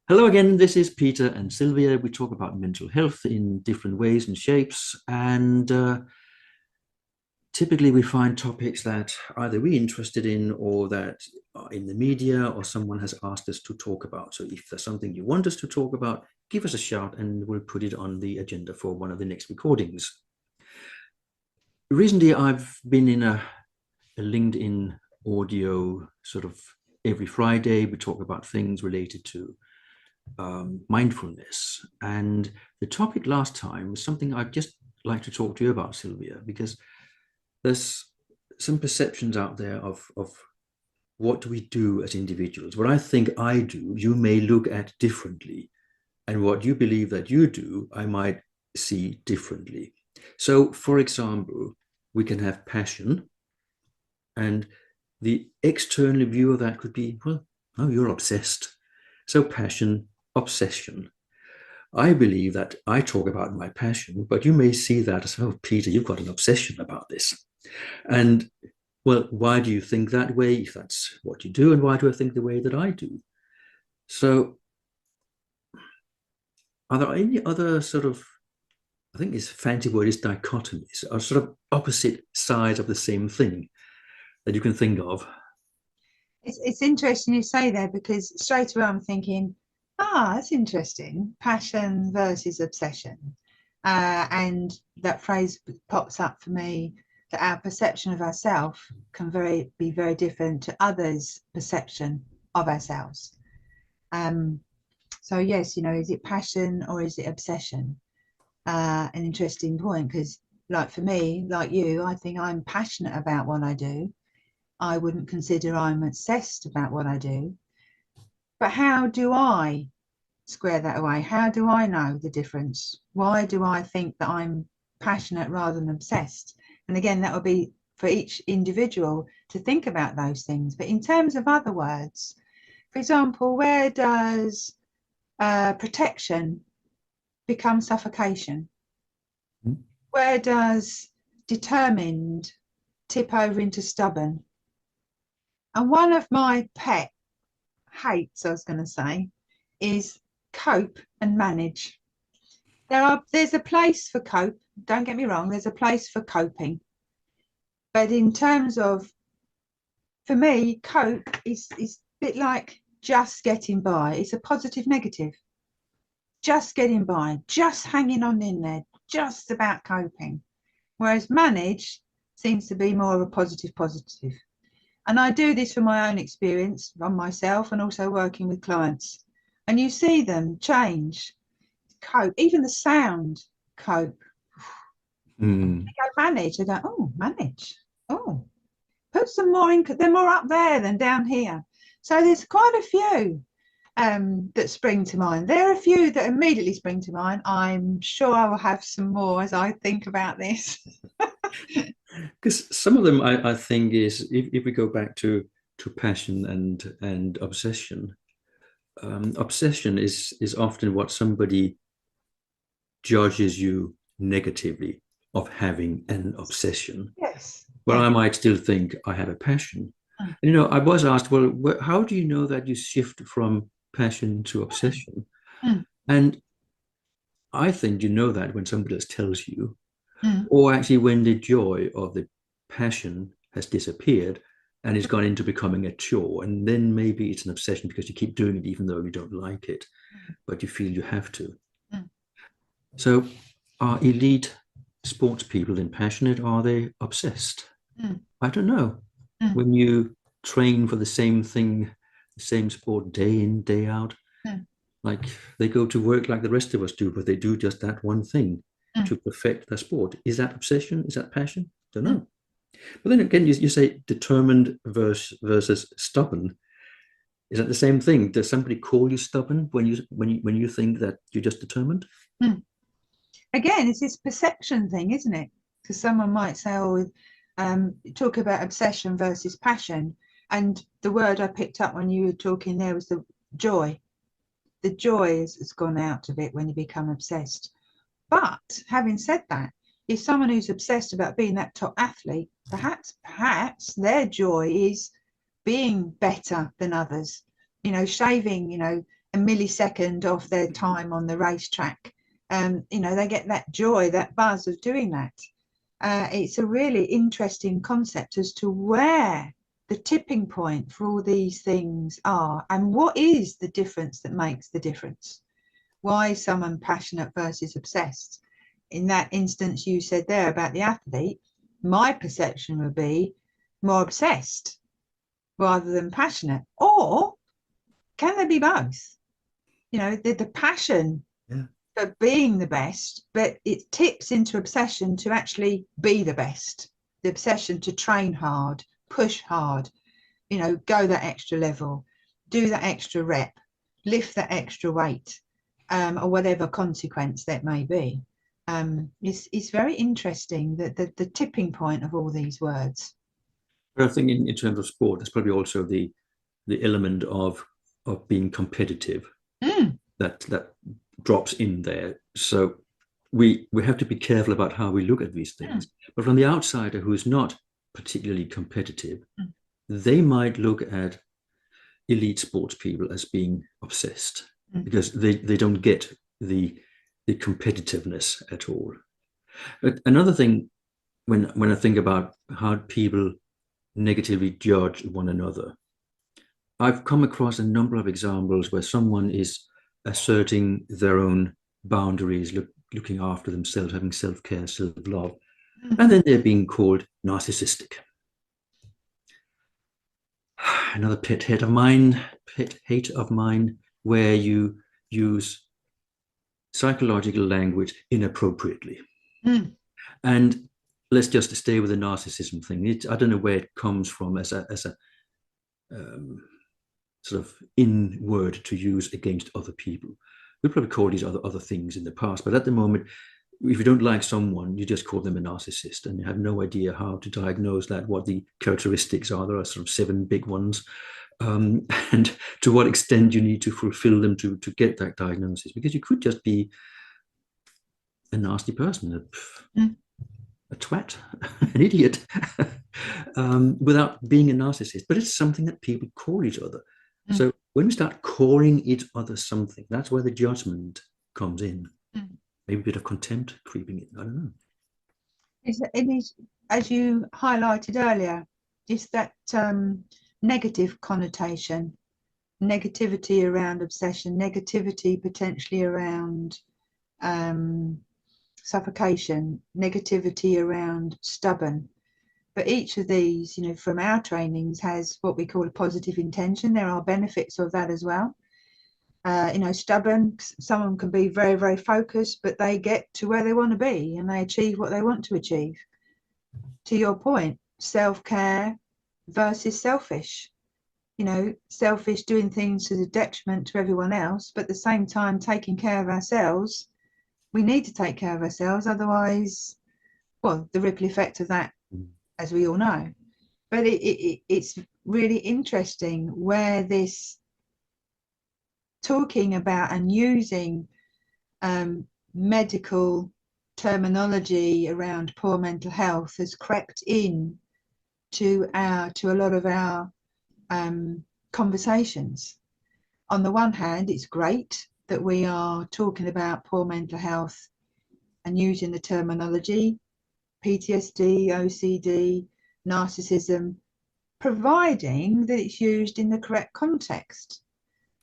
Hello again, this is Peter and Sylvia. We talk about mental health in different ways and shapes, and typically we find topics that either we're interested in or that are in the media or someone has asked us to talk about. So if there's something you want us to talk about, give us a shout and we'll put it on the agenda for one of the next recordings. Recently, I've been in a LinkedIn audio sort of every Friday. We talk about things related to mindfulness. And the topic last time was something I'd just like to talk to you about, Sylvia, because there's some perceptions out there of what do we do as individuals. What I think I do, you may look at differently. And what you believe that you do, I might see differently. So, for example, we can have passion, and the external view of that could be, well, oh, you're obsessed. So, passion, obsession. I believe that I talk about my passion, but you may see that as, oh, Peter, you've got an obsession about this. And well, why do you think that way if that's what you do? And why do I think the way that I do? So, are there any other sort of, I think this fancy word is dichotomies, or sort of opposite sides of the same thing that you can think of? It's interesting you say that because straight away I'm thinking, that's interesting. Passion versus obsession. And that phrase pops up for me that our perception of ourselves can be very different to others' perception of ourselves. So yes, is it passion or is it obsession? An interesting point because like for me, like you, I think I'm passionate about what I do. I wouldn't consider I'm obsessed about what I do. But how do I square that away? How do I know the difference? Why do I think that I'm passionate rather than obsessed? And again, that would be for each individual to think about those things. But in terms of other words, for example, where does protection become suffocation? Hmm? Where does determined tip over into stubborn? And one of my pet hates, I was going to say, is cope and manage. There's a place for cope. Don't get me wrong. There's a place for coping. But in terms of, for me, cope is a bit like just getting by. It's a positive negative. Just getting by, just hanging on in there, just about coping. Whereas manage seems to be more of a positive. And I do this from my own experience on myself and also working with clients. And you see them change, cope, even the sound, cope. Mm. They go manage, they go, oh, manage. Oh, put some more in, they're more up there than down here. So there's quite a few that spring to mind. There are a few that immediately spring to mind. I'm sure I will have some more as I think about this. Because some of them I think is if we go back to passion and obsession, obsession is often what somebody judges you negatively of having an obsession. Yes. Well, Yeah. I might still think I have a passion. Mm. And, I was asked, well, how do you know that you shift from passion to obsession? Mm. And I think you know that when somebody else tells you, Mm. or actually when the joy of the passion has disappeared and it's gone into becoming a chore. And then maybe it's an obsession because you keep doing it even though you don't like it, but you feel you have to. Mm. So are elite sports people then passionate? Are they obsessed? Mm. I don't know. Mm. When you train for the same thing, the same sport day in, day out, Mm. like they go to work like the rest of us do, but they do just that one thing Mm. to perfect their sport. Is that obsession? Is that passion? Don't Mm. know. But then again, you say determined versus stubborn. Is that the same thing? Does somebody call you stubborn when you think that you're just determined? Mm. Again, it's this perception thing, isn't it? Because someone might say, oh, talk about obsession versus passion. And the word I picked up when you were talking there was the joy. The joy has gone out of it when you become obsessed. But having said that, if someone who's obsessed about being that top athlete, perhaps their joy is being better than others, shaving, millisecond of their time on the racetrack. They get that joy, that buzz of doing that. It's a really interesting concept as to where the tipping point for all these things are, and what is the difference that makes the difference. Why is someone passionate versus obsessed? In that instance you said there about the athlete, my perception would be more obsessed rather than passionate. Or can they be both? The passion for being the best, but it tips into obsession to actually be the best. The obsession to train hard, push hard, go that extra level, do that extra rep, lift that extra weight, or whatever consequence that may be. It's very interesting that the tipping point of all these words. But I think in terms of sport, there's probably also the element of being competitive that drops in there. So we have to be careful about how we look at these things. But from the outsider who is not particularly competitive, they might look at elite sports people as being obsessed because they don't get the competitiveness at all. But another thing, when I think about how people negatively judge one another, I've come across a number of examples where someone is asserting their own boundaries, looking after themselves, having self-care, self-love, and then they're being called narcissistic. Another pet hate of mine, where you use psychological language inappropriately. And let's just stay with the narcissism thing. I don't know where it comes from as a sort of in word to use against other people. We probably called these other things in the past, but at the moment, if you don't like someone, you just call them a narcissist, and you have no idea how to diagnose that, what the characteristics are. There are sort of 7 big ones, and to what extent you need to fulfill them to get that diagnosis, because you could just be a nasty person, a twat, an idiot, without being a narcissist. But it's something that people call each other. So when we start calling each other something, that's where the judgment comes in. Maybe a bit of contempt creeping in. I don't know. It is, as you highlighted earlier, is that negative connotation, negativity around obsession, negativity potentially around suffocation, negativity around stubborn. But each of these, from our trainings, has what we call a positive intention. There are benefits of that as well. Stubborn, someone can be very, very focused, but they get to where they want to be and they achieve what they want to achieve. To your point, self-care versus selfish. Selfish, doing things to the detriment to everyone else, but at the same time taking care of ourselves. We need to take care of ourselves, otherwise, well, the ripple effect of that, as we all know. But it's really interesting where this talking about and using medical terminology around poor mental health has crept in to a lot of our conversations. On the one hand, it's great that we are talking about poor mental health and using the terminology PTSD, OCD, narcissism, providing that it's used in the correct context.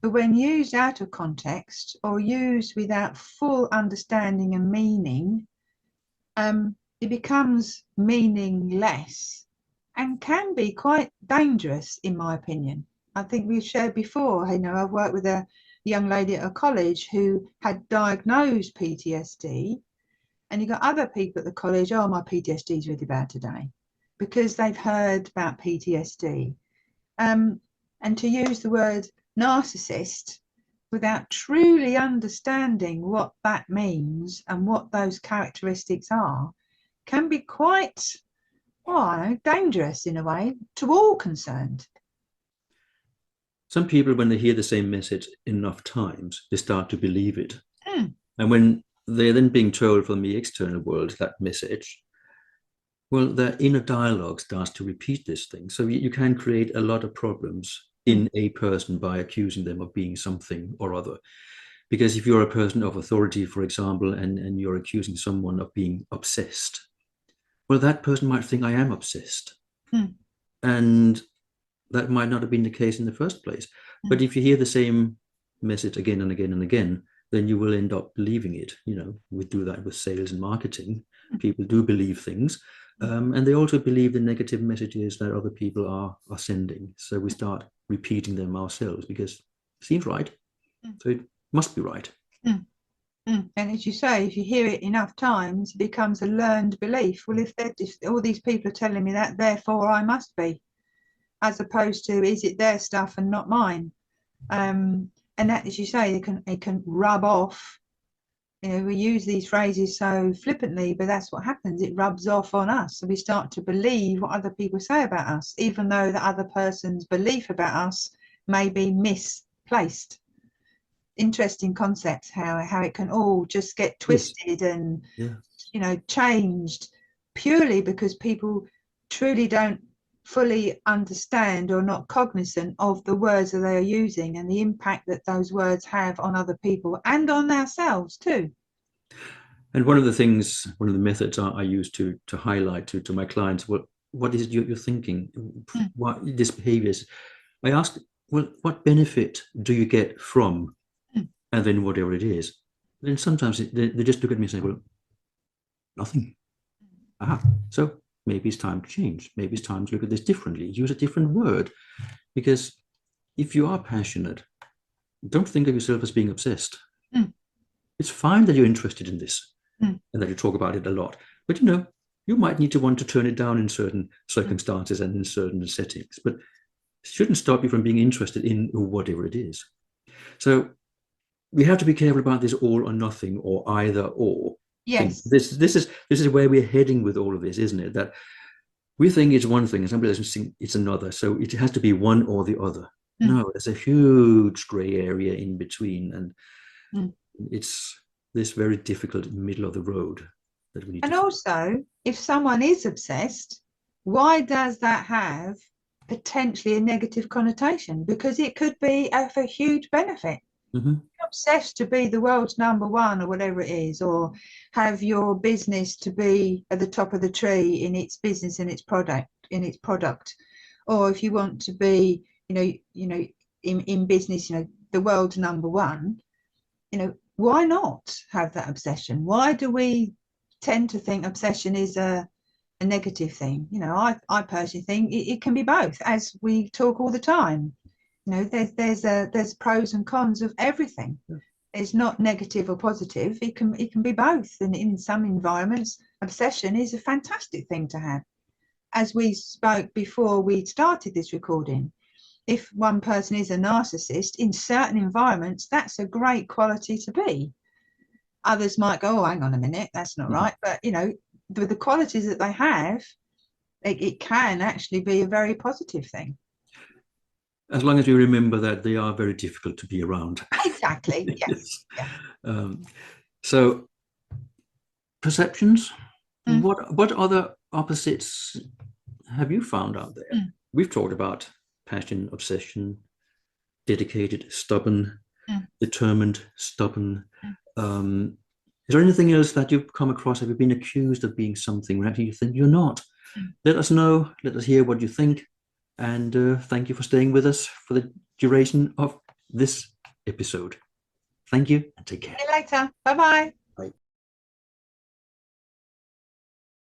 But when used out of context or used without full understanding and meaning, it becomes meaningless and can be quite dangerous, in my opinion. I think we've shared before, I've worked with a young lady at a college who had diagnosed PTSD, and you got other people at the college, oh, my PTSD is really bad today, because they've heard about PTSD. And to use the word narcissist without truly understanding what that means and what those characteristics are can be quite dangerous in a way to all concerned. Some people, when they hear the same message enough times, they start to believe it. And when they're then being told from the external world that message, well, their inner dialogue starts to repeat this thing. So you can create a lot of problems in a person by accusing them of being something or other. Because if you're a person of authority, for example, and you're accusing someone of being obsessed, well, that person might think I am obsessed. Mm. And that might not have been the case in the first place. But if you hear the same message again and again and again, then you will end up believing it. You know, we do that with sales and marketing. People do believe things. And they also believe the negative messages that other people are sending. So we start repeating them ourselves because it seems right. So it must be right. Mm. Mm. And as you say, if you hear it enough times, it becomes a learned belief. Well, if all these people are telling me that, therefore I must be, as opposed to, is it their stuff and not mine? And that, as you say, it can rub off. You know, we use these phrases so flippantly, but that's what happens. It rubs off on us. So we start to believe what other people say about us, even though the other person's belief about us may be misplaced. Interesting concepts, how it can all just get twisted and, you know, changed purely because people truly don't fully understand or not cognizant of the words that they are using and the impact that those words have on other people and on ourselves too. And one of the methods I use to highlight to my clients, well, what is it you're thinking? What this behavior is? I ask, well, what benefit do you get from? And then whatever it is. Then sometimes they just look at me and say, well, nothing. So maybe it's time to change. Maybe it's time to look at this differently. Use a different word. Because if you are passionate, don't think of yourself as being obsessed. It's fine that you're interested in this and that you talk about it a lot. But you know, you might need to want to turn it down in certain circumstances and in certain settings. But it shouldn't stop you from being interested in whatever it is. So we have to be careful about this all or nothing or either or. Yes. This is where we're heading with all of this, isn't it? That we think it's one thing and somebody else thinks it's another. So it has to be one or the other. No, there's a huge gray area in between, and it's this very difficult middle of the road that we need and to also, if someone is obsessed, why does that have potentially a negative connotation? Because it could be of a huge benefit. Obsessed to be the world's #1 or whatever it is, or have your business to be at the top of the tree in its business and its product, or if you want to be, in business, the world's #1, why not have that obsession? Why do we tend to think obsession is a negative thing? I personally think it can be both, as we talk all the time. There's pros and cons of everything. It's not negative or positive. It can be both. And in some environments, obsession is a fantastic thing to have. As we spoke before we started this recording, if one person is a narcissist, in certain environments, that's a great quality to be. Others might go, oh, hang on a minute, that's not right. But, the qualities that they have, it can actually be a very positive thing. As long as we remember that they are very difficult to be around. Exactly, yes. Yeah. So perceptions, what other opposites have you found out there? We've talked about passion, obsession, dedicated, stubborn, determined, stubborn. Is there anything else that you've come across? Have you been accused of being something when actually you think you're not? Let us know. Let us hear what you think. And thank you for staying with us for the duration of this episode. Thank you and take care. See you later. Bye-bye.